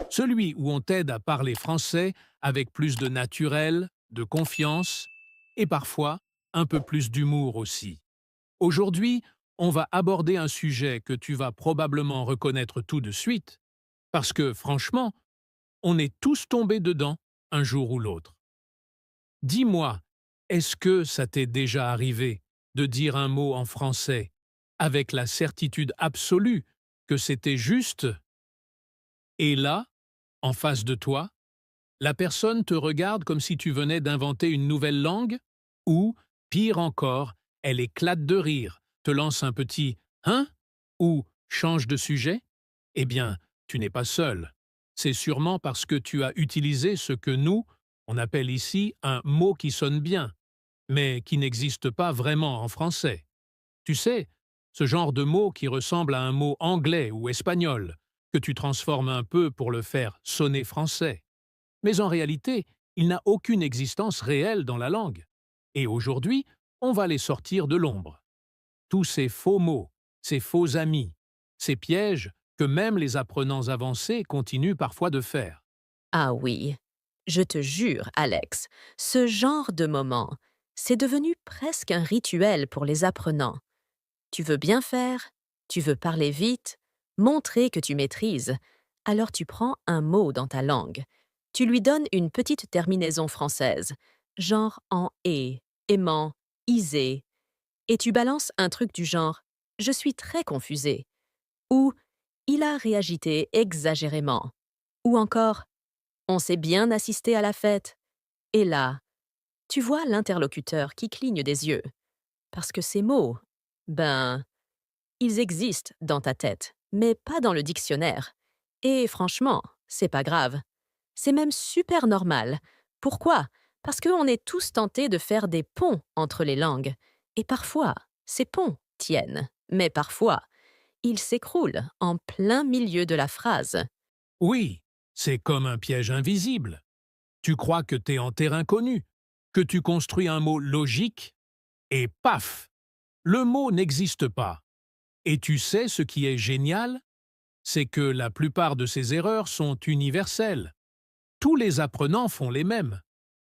Celui où on t'aide à parler français avec plus de naturel, de confiance et parfois un peu plus d'humour aussi. Aujourd'hui, on va aborder un sujet que tu vas probablement reconnaître tout de suite, parce que franchement, on est tous tombés dedans un jour ou l'autre. Dis-moi, est-ce que ça t'est déjà arrivé de dire un mot en français avec la certitude absolue que c'était juste, et là, en face de toi, la personne te regarde comme si tu venais d'inventer une nouvelle langue? Ou, pire encore, elle éclate de rire, te lance un petit «Hein?» ou change de sujet? Eh bien, tu n'es pas seul. C'est sûrement parce que tu as utilisé ce que nous, on appelle ici un mot qui sonne bien, mais qui n'existe pas vraiment en français. Tu sais, ce genre de mot qui ressemble à un mot anglais ou espagnol, que tu transformes un peu pour le faire sonner français. Mais en réalité, il n'a aucune existence réelle dans la langue. Et aujourd'hui, on va les sortir de l'ombre. Tous ces faux mots, ces faux amis, ces pièges que même les apprenants avancés continuent parfois de faire. Ah oui, je te jure, Alex, ce genre de moment, c'est devenu presque un rituel pour les apprenants. Tu veux bien faire, tu veux parler vite, montrer que tu maîtrises, alors tu prends un mot dans ta langue. Tu lui donnes une petite terminaison française, genre en et, aimant, isé, et tu balances un truc du genre je suis très confusé ou il a réagité exagérément ou encore on s'est bien assisté à la fête. Et là, tu vois l'interlocuteur qui cligne des yeux. Parce que ces mots, ben, ils existent dans ta tête, mais pas dans le dictionnaire. Et franchement, c'est pas grave. C'est même super normal. Pourquoi? Parce qu'on est tous tentés de faire des ponts entre les langues. Et parfois, ces ponts tiennent. Mais parfois, ils s'écroulent en plein milieu de la phrase. Oui, c'est comme un piège invisible. Tu crois que t'es en terrain connu, que tu construis un mot logique, et paf, le mot n'existe pas. Et tu sais ce qui est génial? C'est que la plupart de ces erreurs sont universelles. Tous les apprenants font les mêmes,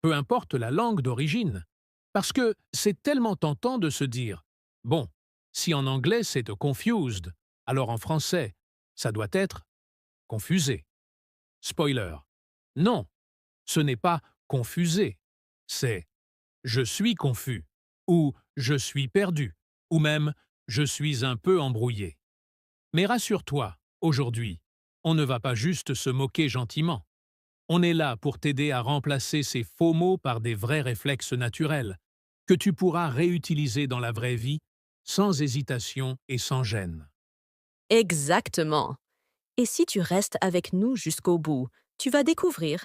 peu importe la langue d'origine. Parce que c'est tellement tentant de se dire bon, si en anglais c'est confused, alors en français, ça doit être confusé. Spoiler. Non, ce n'est pas confusé, c'est je suis confus, ou je suis perdu, ou même je suis un peu embrouillé. Mais rassure-toi, aujourd'hui, on ne va pas juste se moquer gentiment. On est là pour t'aider à remplacer ces faux mots par des vrais réflexes naturels, que tu pourras réutiliser dans la vraie vie, sans hésitation et sans gêne. Exactement. Et si tu restes avec nous jusqu'au bout, tu vas découvrir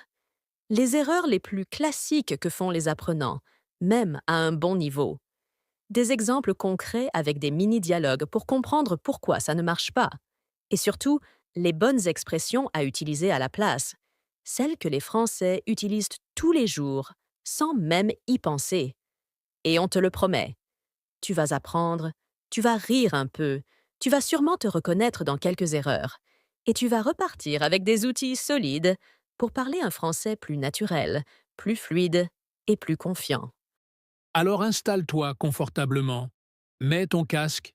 les erreurs les plus classiques que font les apprenants, même à un bon niveau. Des exemples concrets avec des mini-dialogues pour comprendre pourquoi ça ne marche pas. Et surtout, les bonnes expressions à utiliser à la place, celles que les Français utilisent tous les jours, sans même y penser. Et on te le promet, tu vas apprendre, tu vas rire un peu, tu vas sûrement te reconnaître dans quelques erreurs, et tu vas repartir avec des outils solides pour parler un français plus naturel, plus fluide et plus confiant. Alors installe-toi confortablement, mets ton casque,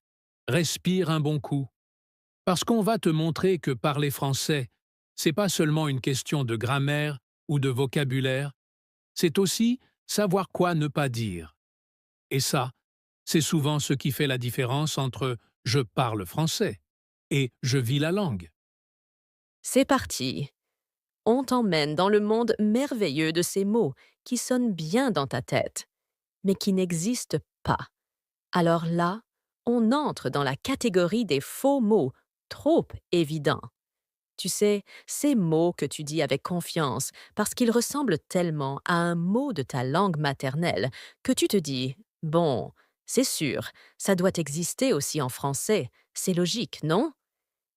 respire un bon coup, parce qu'on va te montrer que parler français, c'est pas seulement une question de grammaire ou de vocabulaire, c'est aussi savoir quoi ne pas dire. Et ça, c'est souvent ce qui fait la différence entre je parle français et je vis la langue. C'est parti. On t'emmène dans le monde merveilleux de ces mots qui sonnent bien dans ta tête, mais qui n'existent pas. Alors là, on entre dans la catégorie des faux mots, trop évidents. Tu sais, ces mots que tu dis avec confiance parce qu'ils ressemblent tellement à un mot de ta langue maternelle que tu te dis, bon, c'est sûr, ça doit exister aussi en français, c'est logique, non?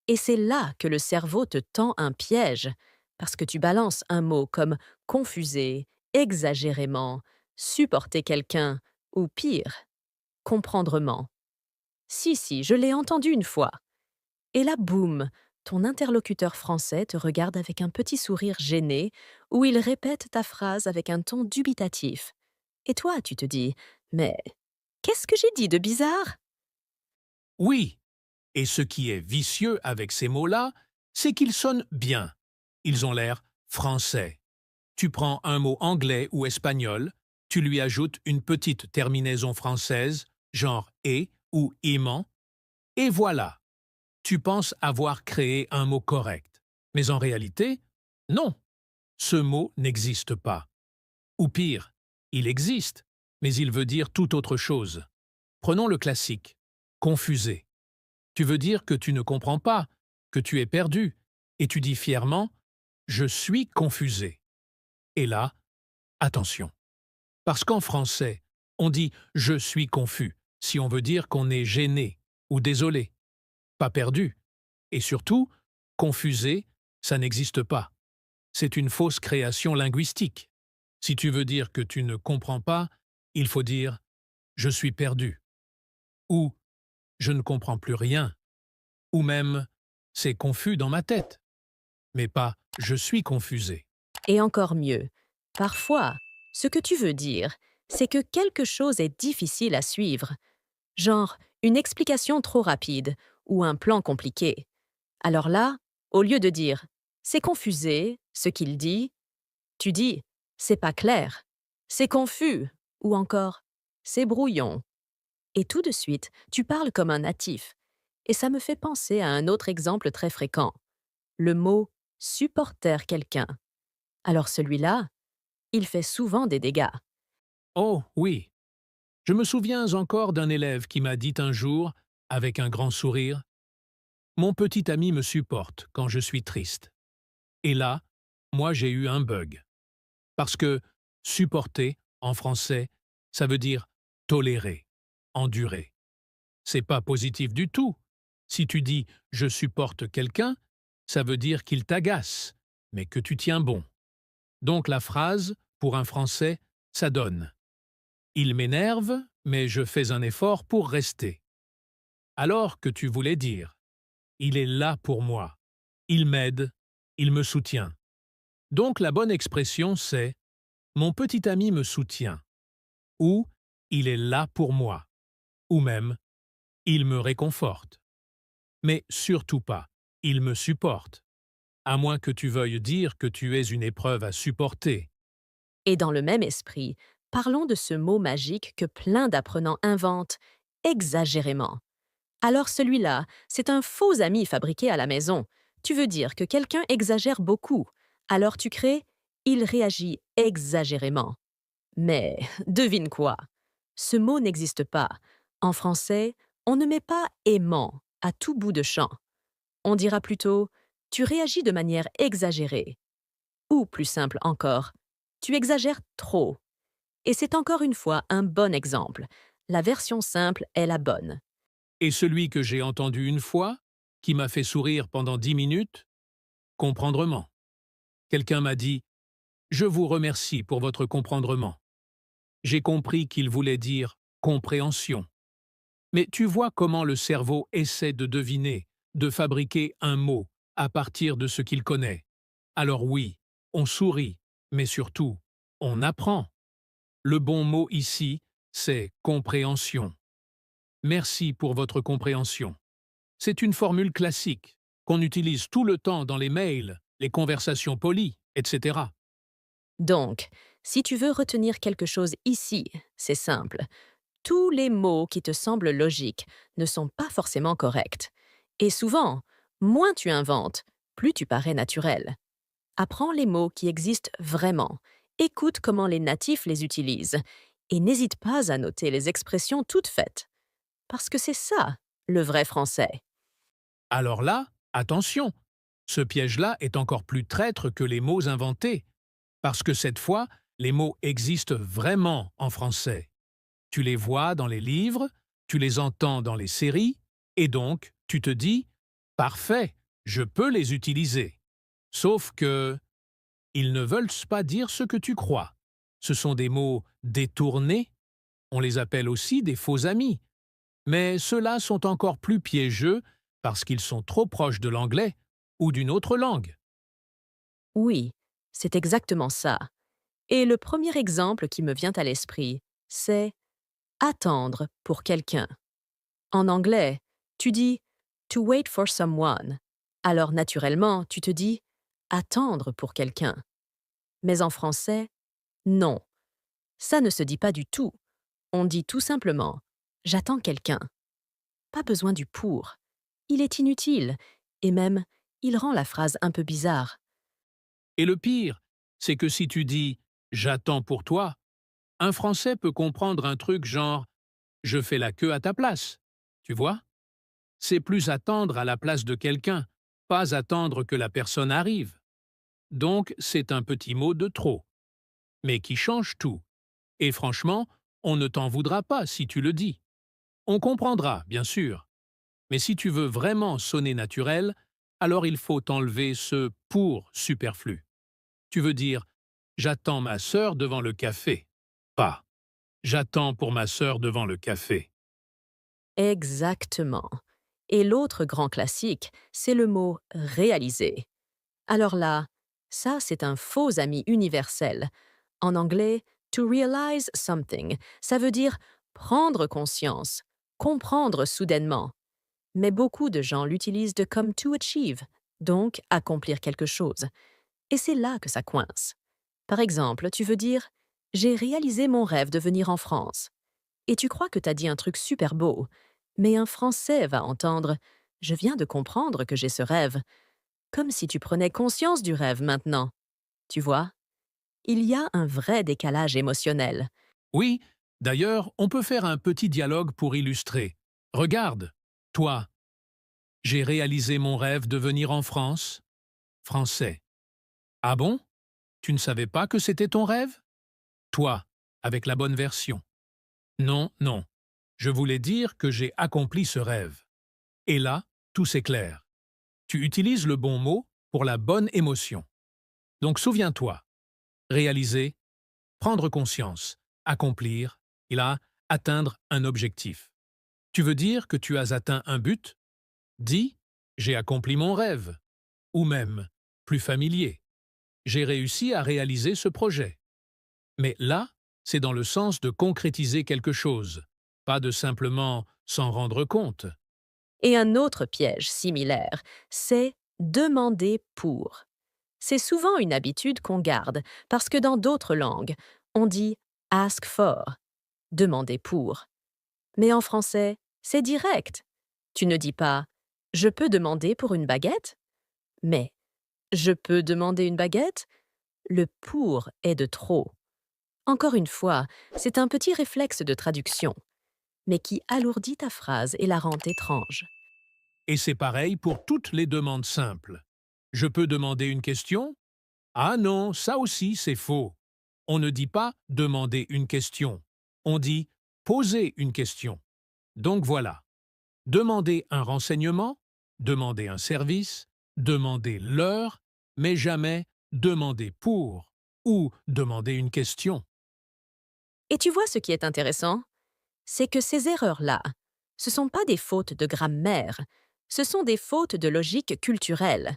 Et c'est là que le cerveau te tend un piège, parce que tu balances un mot comme confuser, exagérément, supporter quelqu'un, ou pire, comprendrement. Si, si, je l'ai entendu une fois. Et là, boum, Ton interlocuteur français te regarde avec un petit sourire gêné ou il répète ta phrase avec un ton dubitatif. Et toi, tu te dis, mais qu'est-ce que j'ai dit de bizarre? Oui, et ce qui est vicieux avec ces mots-là, c'est qu'ils sonnent bien. Ils ont l'air français. Tu prends un mot anglais ou espagnol, tu lui ajoutes une petite terminaison française, genre et ou iman, et voilà, tu penses avoir créé un mot correct. Mais en réalité, non, ce mot n'existe pas. Ou pire, il existe, mais il veut dire tout autre chose. Prenons le classique, confuser. Tu veux dire que tu ne comprends pas, que tu es perdu, et tu dis fièrement « je suis confusé ». Et là, attention. Parce qu'en français, on dit « je suis confus » si on veut dire qu'on est gêné ou désolé, pas perdu. Et surtout, confusé, ça n'existe pas. C'est une fausse création linguistique. Si tu veux dire que tu ne comprends pas, il faut dire « je suis perdu » ou « je ne comprends plus rien » ou même « c'est confus dans ma tête », mais pas « je suis confusé ». Et encore mieux, parfois, ce que tu veux dire, c'est que quelque chose est difficile à suivre, genre une explication trop rapide ou un plan compliqué. Alors là, au lieu de dire c'est confusé, ce qu'il dit, tu dis c'est pas clair, c'est confus ou encore c'est brouillon. Et tout de suite, tu parles comme un natif. Et ça me fait penser à un autre exemple très fréquent, le mot supporter quelqu'un. Alors celui-là, il fait souvent des dégâts. Oh oui, je me souviens encore d'un élève qui m'a dit un jour, avec un grand sourire, « Mon petit ami me supporte quand je suis triste ». Et là, moi j'ai eu un bug. Parce que supporter, en français, ça veut dire tolérer, endurer. C'est pas positif du tout. Si tu dis je supporte quelqu'un, ça veut dire qu'il t'agace, mais que tu tiens bon. Donc la phrase, pour un français, ça donne il m'énerve, mais je fais un effort pour rester. Alors que tu voulais dire il est là pour moi, il m'aide, il me soutient. Donc la bonne expression c'est mon petit ami me soutient ou il est là pour moi ou même il me réconforte. Mais surtout pas il me supporte, à moins que tu veuilles dire que tu es une épreuve à supporter. Et dans le même esprit, parlons de ce mot magique que plein d'apprenants inventent, exagérément. Alors celui-là, c'est un faux ami fabriqué à la maison. Tu veux dire que quelqu'un exagère beaucoup. Alors tu crées il réagit exagérément. Mais devine quoi? Ce mot n'existe pas. En français, on ne met pas aimant à tout bout de champ. On dira plutôt tu réagis de manière exagérée. Ou plus simple encore, tu exagères trop. Et c'est encore une fois un bon exemple. La version simple est la bonne. Et celui que j'ai entendu une fois, qui m'a fait sourire pendant 10 minutes, comprendrement. Quelqu'un m'a dit « Je vous remercie pour votre comprendrement ». J'ai compris qu'il voulait dire compréhension. Mais tu vois comment le cerveau essaie de deviner, de fabriquer un mot à partir de ce qu'il connaît. Alors oui, on sourit, mais surtout, on apprend. Le bon mot ici, c'est compréhension. Merci pour votre compréhension. C'est une formule classique qu'on utilise tout le temps dans les mails, les conversations polies, etc. Donc, si tu veux retenir quelque chose ici, c'est simple. Tous les mots qui te semblent logiques ne sont pas forcément corrects. Et souvent, moins tu inventes, plus tu parais naturel. Apprends les mots qui existent vraiment. Écoute comment les natifs les utilisent. Et n'hésite pas à noter les expressions toutes faites. Parce que c'est ça, le vrai français. Alors là, attention, ce piège-là est encore plus traître que les mots inventés, parce que cette fois, les mots existent vraiment en français. Tu les vois dans les livres, tu les entends dans les séries, et donc tu te dis « Parfait, je peux les utiliser ». Sauf que ils ne veulent pas dire ce que tu crois. Ce sont des mots détournés, on les appelle aussi des faux amis. Mais ceux-là sont encore plus piégeux parce qu'ils sont trop proches de l'anglais ou d'une autre langue. Oui, c'est exactement ça. Et le premier exemple qui me vient à l'esprit, c'est attendre pour quelqu'un. En anglais, tu dis to wait for someone. Alors naturellement, tu te dis attendre pour quelqu'un. Mais en français, non. Ça ne se dit pas du tout. On dit tout simplement j'attends quelqu'un. Pas besoin du pour. Il est inutile. Et même, il rend la phrase un peu bizarre. Et le pire, c'est que si tu dis j'attends pour toi, un Français peut comprendre un truc genre je fais la queue à ta place. Tu vois? C'est plus attendre à la place de quelqu'un, pas attendre que la personne arrive. Donc, c'est un petit mot de trop, mais qui change tout. Et franchement, on ne t'en voudra pas si tu le dis. On comprendra, bien sûr. Mais si tu veux vraiment sonner naturel, alors il faut enlever ce pour superflu. Tu veux dire j'attends ma sœur devant le café, pas j'attends pour ma sœur devant le café. Exactement. Et l'autre grand classique, c'est le mot réaliser. Alors là, ça c'est un faux ami universel. En anglais, to realize something, ça veut dire prendre conscience, comprendre soudainement. Mais beaucoup de gens l'utilisent de comme to achieve, donc accomplir quelque chose. Et c'est là que ça coince. Par exemple, tu veux dire j'ai réalisé mon rêve de venir en France. Et tu crois que t'as dit un truc super beau, mais un Français va entendre je viens de comprendre que j'ai ce rêve, comme si tu prenais conscience du rêve maintenant. Tu vois? Il y a un vrai décalage émotionnel. Oui, d'ailleurs, on peut faire un petit dialogue pour illustrer. Regarde, toi, j'ai réalisé mon rêve de venir en France. Français. Ah bon? Tu ne savais pas que c'était ton rêve? Toi, avec la bonne version. Non, non. Je voulais dire que j'ai accompli ce rêve. Et là, tout s'éclaire. Tu utilises le bon mot pour la bonne émotion. Donc souviens-toi. Réaliser, prendre conscience, accomplir, et là, atteindre un objectif. Tu veux dire que tu as atteint un but? Dis, j'ai accompli mon rêve. Ou même, plus familier, j'ai réussi à réaliser ce projet. Mais là, c'est dans le sens de concrétiser quelque chose, pas de simplement s'en rendre compte. Et un autre piège similaire, c'est demander pour. C'est souvent une habitude qu'on garde, parce que dans d'autres langues, on dit ask for, demander pour. Mais en français, c'est direct. Tu ne dis pas je peux demander pour une baguette, mais je peux demander une baguette? Le pour est de trop. Encore une fois, c'est un petit réflexe de traduction, mais qui alourdit ta phrase et la rend étrange. Et c'est pareil pour toutes les demandes simples. Je peux demander une question? Ah non, ça aussi c'est faux. On ne dit pas demander une question. On dit poser une question. Donc voilà. Demander un renseignement, demander un service, demander l'heure, mais jamais demander pour ou demander une question. Et tu vois ce qui est intéressant? C'est que ces erreurs-là, ce ne sont pas des fautes de grammaire, ce sont des fautes de logique culturelle.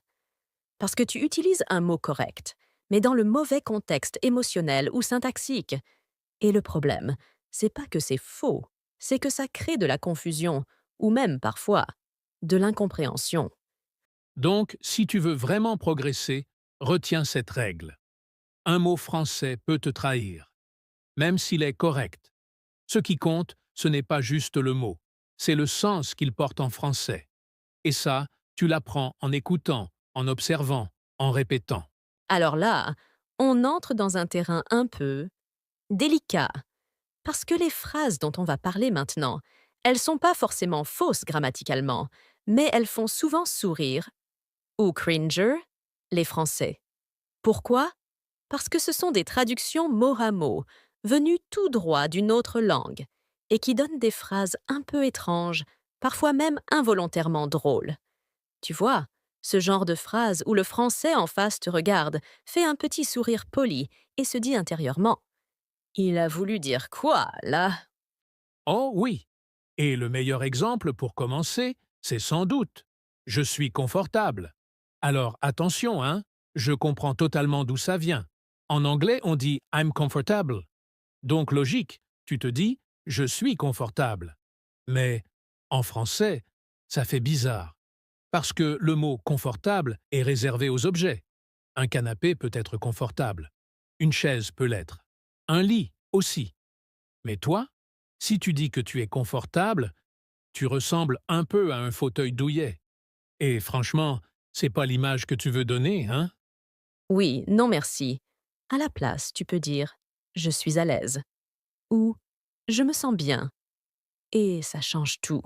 Parce que tu utilises un mot correct, mais dans le mauvais contexte émotionnel ou syntaxique. Et le problème, c'est pas que c'est faux, c'est que ça crée de la confusion, ou même parfois de l'incompréhension. Donc, si tu veux vraiment progresser, retiens cette règle. Un mot français peut te trahir, même s'il est correct. Ce qui compte, ce n'est pas juste le mot, c'est le sens qu'il porte en français. Et ça, tu l'apprends en écoutant, en observant, en répétant. Alors là, on entre dans un terrain un peu délicat, parce que les phrases dont on va parler maintenant, elles sont pas forcément fausses grammaticalement, mais elles font souvent sourire ou cringer les Français. Pourquoi? Parce que ce sont des traductions mot à mot, venues tout droit d'une autre langue, et qui donnent des phrases un peu étranges, parfois même involontairement drôles. Tu vois, ce genre de phrase où le Français en face te regarde, fait un petit sourire poli et se dit intérieurement il a voulu dire quoi, là? Oh oui. Et le meilleur exemple pour commencer, c'est sans doute je suis confortable. Alors attention, hein, je comprends totalement d'où ça vient. En anglais, on dit I'm comfortable. Donc logique, tu te dis je suis confortable. Mais en français, ça fait bizarre. Parce que le mot confortable est réservé aux objets. Un canapé peut être confortable. Une chaise peut l'être. Un lit aussi. Mais toi, si tu dis que tu es confortable, tu ressembles un peu à un fauteuil douillet. Et franchement, c'est pas l'image que tu veux donner, hein? Oui, non merci. À la place, tu peux dire je suis à l'aise ou je me sens bien. Et ça change tout.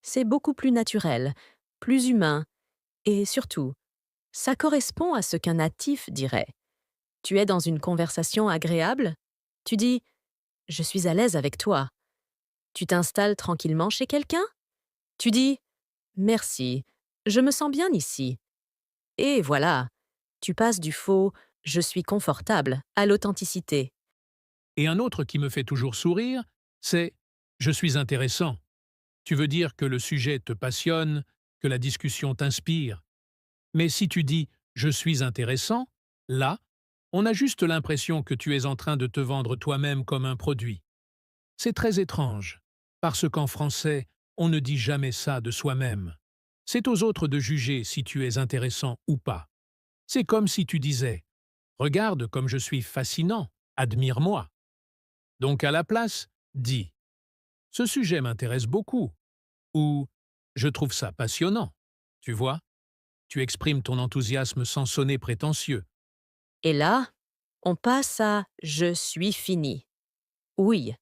C'est beaucoup plus naturel, plus humain et surtout, ça correspond à ce qu'un natif dirait. Tu es dans une conversation agréable? Tu dis je suis à l'aise avec toi. Tu t'installes tranquillement chez quelqu'un? Tu dis merci, je me sens bien ici. Et voilà, tu passes du faux je suis confortable à l'authenticité. Et un autre qui me fait toujours sourire, c'est je suis intéressant. Tu veux dire que le sujet te passionne, que la discussion t'inspire. Mais si tu dis je suis intéressant, là, on a juste l'impression que tu es en train de te vendre toi-même comme un produit. C'est très étrange, parce qu'en français, on ne dit jamais ça de soi-même. C'est aux autres de juger si tu es intéressant ou pas. C'est comme si tu disais regarde comme je suis fascinant, admire-moi. Donc à la place, dis ce sujet m'intéresse beaucoup ou je trouve ça passionnant. Tu vois, tu exprimes ton enthousiasme sans sonner prétentieux. Et là, on passe à je suis fini. Oui.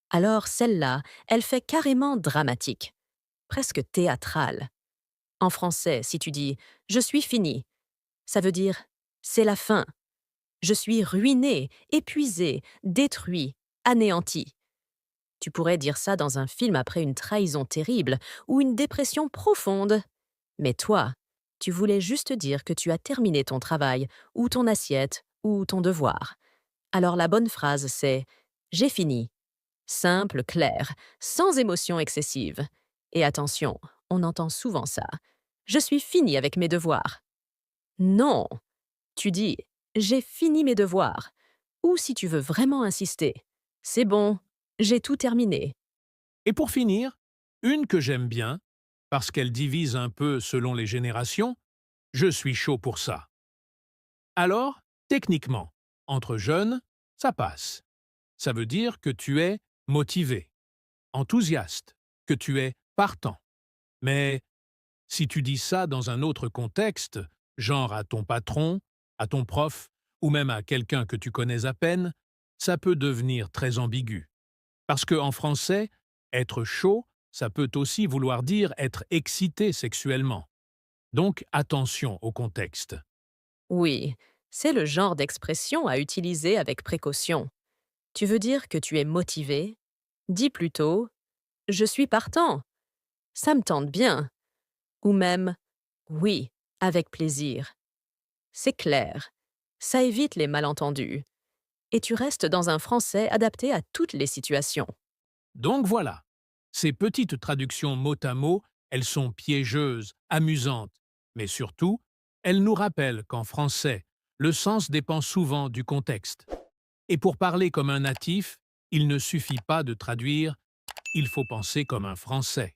Alors celle-là, elle fait carrément dramatique, presque théâtrale. En français, si tu dis je suis fini, ça veut dire c'est la fin. Je suis ruiné, épuisé, détruit, anéanti. Tu pourrais dire ça dans un film après une trahison terrible ou une dépression profonde. Mais toi, tu voulais juste dire que tu as terminé ton travail, ou ton assiette, ou ton devoir. Alors la bonne phrase, c'est j'ai fini. Simple, clair, sans émotion excessive. Et attention, on entend souvent ça. Je suis fini avec mes devoirs. Non, tu dis j'ai fini mes devoirs. Ou si tu veux vraiment insister, c'est bon, j'ai tout terminé. Et pour finir, une que j'aime bien, parce qu'elle divise un peu selon les générations, je suis chaud pour ça. Alors, techniquement, entre jeunes, ça passe. Ça veut dire que tu es motivé, enthousiaste, que tu es partant. Mais si tu dis ça dans un autre contexte, genre à ton patron, à ton prof, ou même à quelqu'un que tu connais à peine, ça peut devenir très ambigu. Parce qu'en français, être chaud, ça peut aussi vouloir dire être excité sexuellement. Donc attention au contexte. Oui, c'est le genre d'expression à utiliser avec précaution. Tu veux dire que tu es motivé? Dis plutôt je suis partant. Ça me tente bien. Ou même oui, avec plaisir. C'est clair. Ça évite les malentendus. Et tu restes dans un français adapté à toutes les situations. Donc voilà, ces petites traductions mot à mot, elles sont piégeuses, amusantes, mais surtout, elles nous rappellent qu'en français, le sens dépend souvent du contexte. Et pour parler comme un natif, il ne suffit pas de traduire, il faut penser comme un Français.